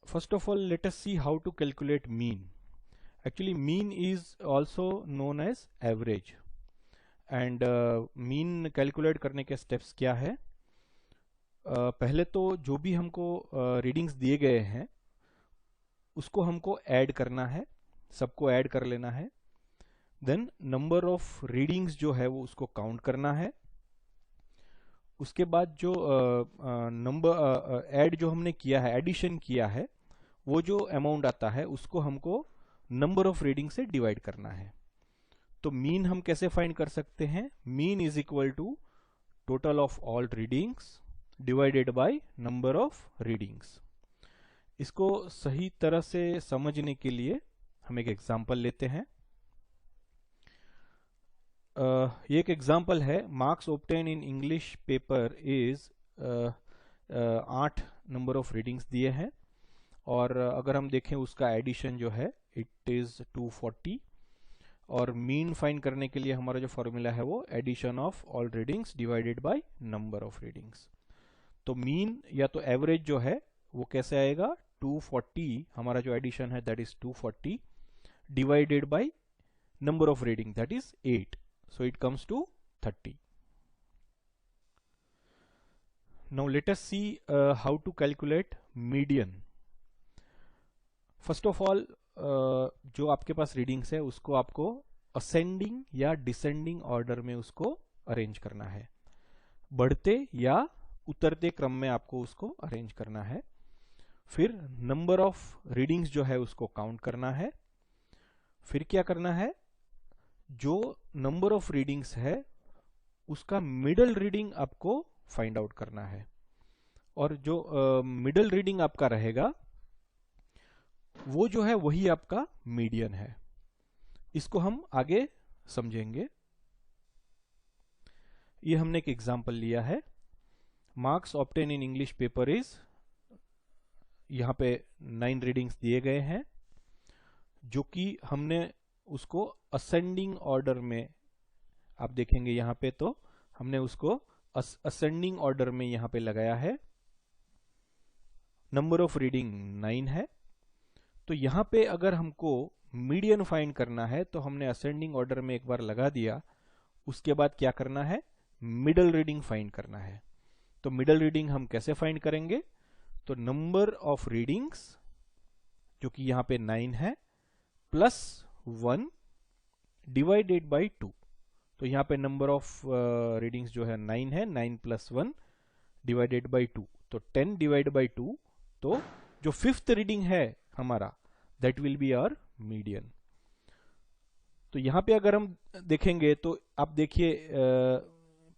First of all, let us see how to calculate mean. Actually, mean is also known as average. And mean calculate करने के steps क्या है? पहले तो जो भी हमको रीडिंग्स दिए गए हैं उसको हमको ऐड करना है, सबको ऐड कर लेना है. देन नंबर ऑफ रीडिंग्स जो है वो उसको काउंट करना है. उसके बाद जो नंबर ऐड जो हमने किया है, एडिशन किया है, वो जो अमाउंट आता है उसको हमको नंबर ऑफ रीडिंग से डिवाइड करना है. तो मीन हम कैसे फाइंड कर सकते हैं? Mean is equal to total of all readings divided by number of readings. इसको सही तरह से समझने के लिए हम एक एग्जांपल लेते हैं. ये एक एग्जांपल है. Marks obtain in English paper is 8 number of readings दिए हैं और अगर हम देखें उसका एडिशन जो है इट इज 240 और मीन फाइंड करने के लिए हमारा जो फॉर्मूला है वो addition of all readings divided by number of readings. तो मीन या तो एवरेज जो है वो कैसे आएगा? 240 हमारा जो एडिशन है that is 240 divided by number of reading that is 8. So it comes to 30. Now let us see how to calculate median. First of all, जो आपके पास रीडिंग्स है उसको आपको असेंडिंग या डिसेंडिंग ऑर्डर में उसको अरेंज करना है. बढ़ते या उतरते क्रम में आपको उसको अरेंज करना है. फिर नंबर ऑफ रीडिंग्स जो है उसको काउंट करना है. फिर क्या करना है? जो नंबर ऑफ रीडिंग्स है उसका मिडल रीडिंग आपको फाइंड आउट करना है और जो मिडल रीडिंग आपका रहेगा वो जो है वही आपका मीडियन है. इसको हम आगे समझेंगे. ये हमने एक एग्जांपल लिया है. Marks obtain in English paper is, यहां पे 9 रीडिंग्स दिए गए हैं जो कि हमने उसको असेंडिंग ऑर्डर में, आप देखेंगे यहां पे तो हमने उसको असेंडिंग ऑर्डर में यहां पे लगाया है. नंबर ऑफ रीडिंग 9 है. तो यहां पे अगर हमको मीडियन फाइंड करना है तो हमने असेंडिंग ऑर्डर में एक बार लगा दिया. उसके बाद क्या करना है? मिडल रीडिंग फाइंड करना है. तो मिडल रीडिंग हम कैसे फाइंड करेंगे? तो नंबर ऑफ रीडिंग्स जो कि यहां पे 9 है प्लस 1 डिवाइडेड बाई 2. तो यहां पे नंबर ऑफ रीडिंग्स जो है 9 है, 9 प्लस 1 डिवाइडेड बाई 2. तो 10 डिवाइड बाई 2. तो जो 5th रीडिंग है हमारा that will be our median. तो यहां पे अगर हम देखेंगे तो आप देखिए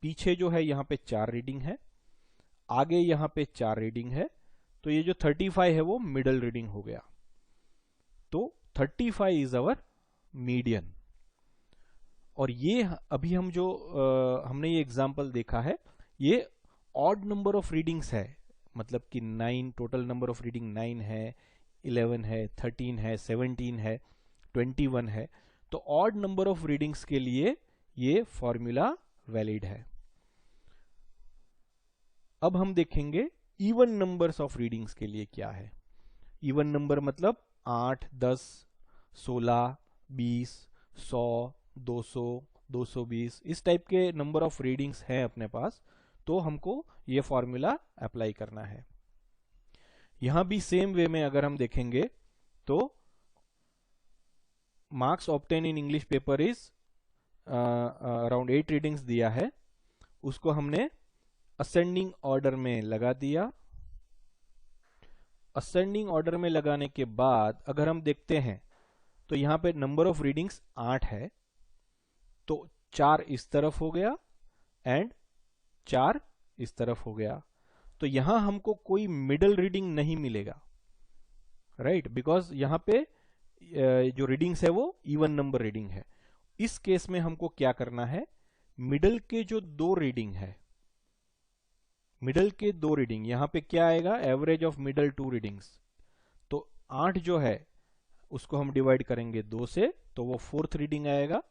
पीछे जो है यहां पे 4 रीडिंग है, आगे यहां पे 4 रीडिंग है. तो ये जो 35 है वो मिडल रीडिंग हो गया. तो 35 इज अवर मीडियन. और ये अभी हम जो हमने ये एग्जांपल देखा है ये ऑड नंबर ऑफ रीडिंग्स है. मतलब कि 9 टोटल नंबर ऑफ रीडिंग 9 है, 11 है, 13 है, 17 है, 21 है. तो ऑड नंबर ऑफ रीडिंग्स के लिए ये फॉर्मूला वैलिड है. अब हम देखेंगे इवन नंबर्स ऑफ रीडिंग्स के लिए क्या है. इवन नंबर मतलब 8, 10, 16, 20, 100, 200, 220 इस टाइप के नंबर ऑफ रीडिंग्स हैं अपने पास. तो हमको ये फॉर्मूला अप्लाई करना है. यहां भी सेम वे में अगर हम देखेंगे तो marks obtain in English paper is around 8 readings दिया है. उसको हमने असेंडिंग ऑर्डर में लगा दिया. असेंडिंग ऑर्डर में लगाने के बाद अगर हम देखते हैं तो यहां पे नंबर ऑफ रीडिंग्स 8 है. तो 4 इस तरफ हो गया एंड 4 इस तरफ हो गया. तो यहां हमको कोई मिडल रीडिंग नहीं मिलेगा, राइट? बिकॉज यहां पे जो रीडिंग्स है वो इवन नंबर रीडिंग है. इस केस में हमको क्या करना है? मिडल के जो 2 रीडिंग है, मिडल के 2 रीडिंग यहां पे क्या आएगा? Average of middle 2 readings. तो 8 जो है उसको हम डिवाइड करेंगे 2 से, तो वो 4th रीडिंग आएगा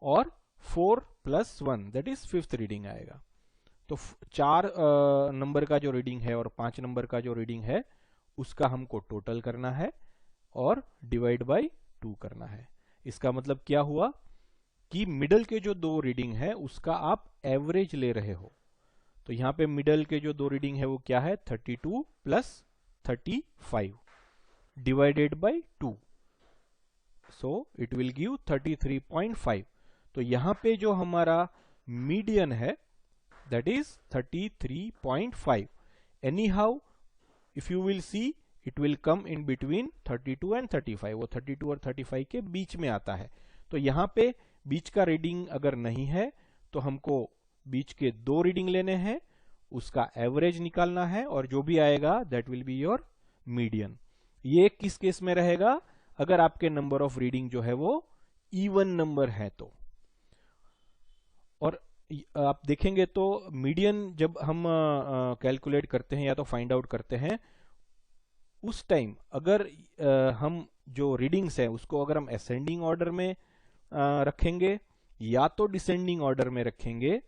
और 4 plus 1 that is 5th reading आएगा. तो 4 नंबर का जो रीडिंग है और 5 नंबर का जो रीडिंग है उसका हमको टोटल करना है और डिवाइड बाय 2 करना है। इसका मतलब क्या हुआ कि मिडल के जो दो रीडिंग है उसका आप एवरेज ले रहे हो। तो यहां पे मिडल के जो दो रीडिंग है वो क्या है, 32 plus 35 divided by 2, so it will give 33.5। तो यहां पे जो हमारा मीडियन है that is 33.5। Any how if you will see it will come in between 32 and 35, वो 32 और 35 के बीच में आता है। तो यहां पे बीच का रीडिंग अगर नहीं है तो हमको बीच के दो रीडिंग लेने हैं, उसका एवरेज निकालना है और जो भी आएगा that will be your median. ये किस केस में रहेगा, अगर आपके नंबर ऑफ रीडिंग जो है वो इवन नंबर है तो। और आप देखेंगे तो मीडियन जब हम कैलकुलेट करते हैं या तो फाइंड आउट करते हैं, उस टाइम अगर हम जो रीडिंग्स है उसको अगर हम असेंडिंग ऑर्डर में रखेंगे या तो डिसेंडिंग ऑर्डर में रखेंगे,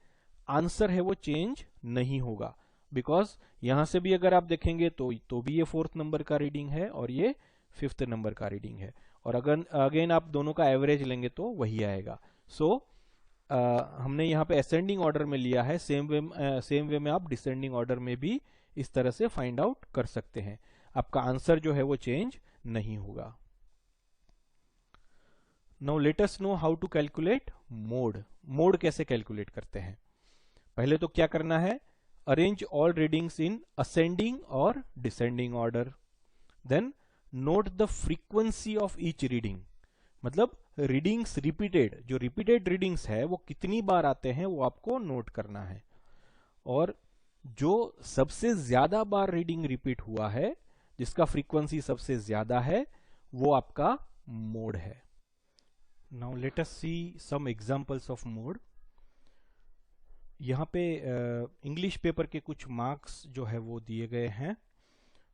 आंसर है वो चेंज नहीं होगा। बिकॉज यहां से भी अगर आप देखेंगे तो भी ये 4th नंबर का रीडिंग है और ये 5th नंबर का रीडिंग है, और अगर अगेन आप दोनों का एवरेज लेंगे तो वही आएगा। सो हमने यहाँ पे असेंडिंग ऑर्डर में लिया है, सेम वे में आप डिसेंडिंग ऑर्डर में भी इस तरह से फाइंड आउट कर सकते हैं, आपका आंसर जो है वो चेंज नहीं होगा। Now let us know how to calculate mode. Mode कैसे कैलकुलेट करते हैं, पहले तो क्या करना है, arrange all readings in ascending or descending order, then note the frequency of each reading, मतलब रीडिंग्स रिपीटेड, जो रिपीटेड रीडिंग्स है वो कितनी बार आते हैं वो आपको नोट करना है, और जो सबसे ज्यादा बार रीडिंग रिपीट हुआ है, जिसका फ्रीक्वेंसी सबसे ज्यादा है, वो आपका मोड है। Now let us see some examples of mode. यहाँ पे इंग्लिश पेपर के कुछ मार्क्स जो है वो दिए गए हैं,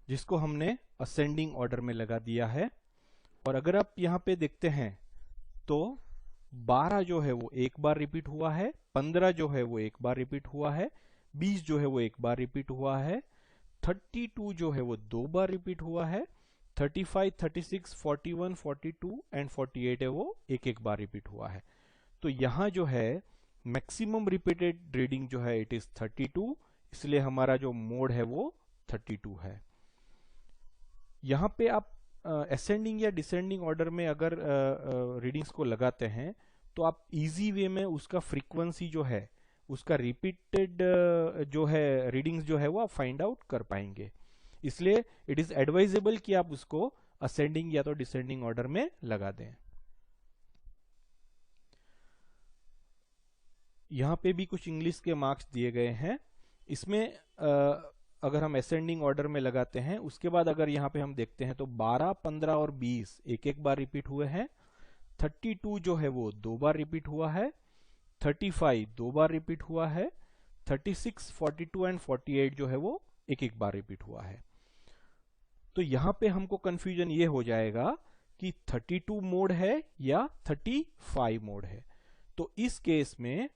जिसको हमने असेंडिंग ऑर्डर में लगा दिया है। और अगर आप यहाँ पे देखते हैं तो 12 जो है वो एक बार रिपीट हुआ है, 15 जो है वो एक बार रिपीट हुआ है, 20 जो है वो एक बार रिपीट हुआ है, 32 जो है वो 2 बार रिपीट हुआ है, 35, 36, 41, 42 एंड 48 है वो एक एक बार रिपीट हुआ है। तो यहाँ जो है मैक्सिमम रिपीटेड रीडिंग जो है इट इज 32, इसलिए हमारा जो मोड है वो 32 है। यहाँ पे आप असेंडिंग या डिसेंडिंग ऑर्डर में अगर रीडिंग्स को लगाते हैं तो आप इजी वे में उसका फ्रीक्वेंसी जो है, उसका रिपीटेड जो है रीडिंग्स जो है वो आप फाइंड आउट कर पाएंगे। इसलिए इट इज एडवाइजेबल कि आप उसको असेंडिंग या तो डिसेंडिंग ऑर्डर में लगा दें। यहां पे भी कुछ इंग्लिश के मार्क्स दिए गए हैं, इसमें अगर हम असेंडिंग ऑर्डर में लगाते हैं, उसके बाद अगर यहाँ पे हम देखते हैं तो 12, 15 और 20 एक एक बार रिपीट हुए हैं, 32 जो है वो 2 बार रिपीट हुआ है, 35 2 बार रिपीट हुआ है, 36, 42 एंड 48 जो है वो एक एक बार रिपीट हुआ है। तो यहां पे हमको कंफ्यूजन ये हो जाएगा कि 32 मोड है या 35 मोड है। तो इस केस में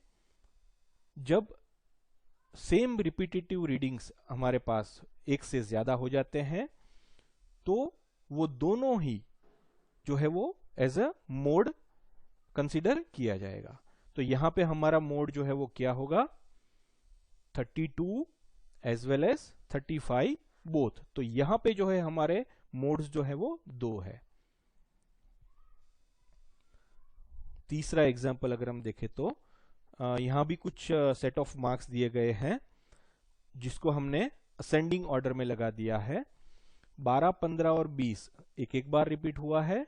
जब सेम रिपीटेटिव रीडिंग्स हमारे पास एक से ज्यादा हो जाते हैं तो वो दोनों ही जो है वो एज अ मोड कंसीडर किया जाएगा। तो यहां पे हमारा मोड जो है वो क्या होगा, 32 एज वेल एज 35 बोथ। तो यहां पे जो है हमारे मोड्स जो है वो 2 है। तीसरा एग्जांपल अगर हम देखें तो यहां भी कुछ सेट ऑफ मार्क्स दिए गए हैं, जिसको हमने असेंडिंग ऑर्डर में लगा दिया है। 12, 15 और 20 एक एक बार रिपीट हुआ है,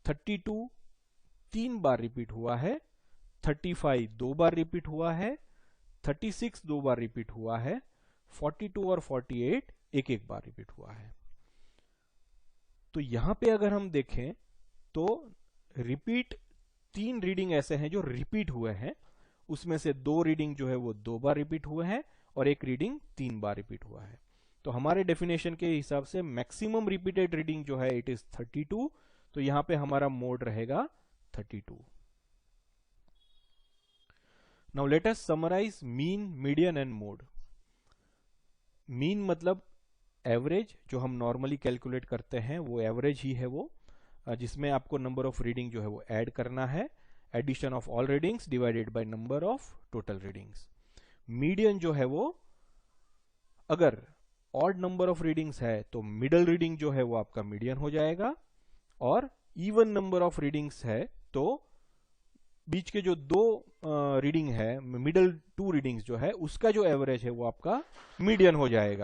32 3 बार रिपीट हुआ है, 35 2 बार रिपीट हुआ है, 36 2 बार रिपीट हुआ है, 42 और 48 एक एक बार रिपीट हुआ है। तो यहां पे अगर हम देखें तो रिपीट 3 रीडिंग ऐसे हैं जो रिपीट हुए हैं, उसमें से 2 रीडिंग जो है वो 2 बार रिपीट हुए हैं और एक रीडिंग 3 बार रिपीट हुआ है। तो हमारे डेफिनेशन के हिसाब से मैक्सिमम रिपीटेड रीडिंग जो है इट इज 32, तो यहां पे हमारा मोड रहेगा 32। Now let us summarise mean, median and mode. Mean मतलब एवरेज जो हम नॉर्मली कैलकुलेट करते हैं वो एवरेज ही है वो, जिसमें आपको नंबर ऑफ रीडिंग जो है वो ऐड करना है, addition of all readings divided by number of total readings. Median जो है वो, अगर ऑड नंबर ऑफ रीडिंग्स है तो मिडल रीडिंग जो है वो आपका मीडियन हो जाएगा, और इवन नंबर ऑफ रीडिंग्स है तो बीच के जो दो रीडिंग है, मिडल टू रीडिंग्स जो है उसका जो एवरेज है वो आपका मीडियन हो जाएगा।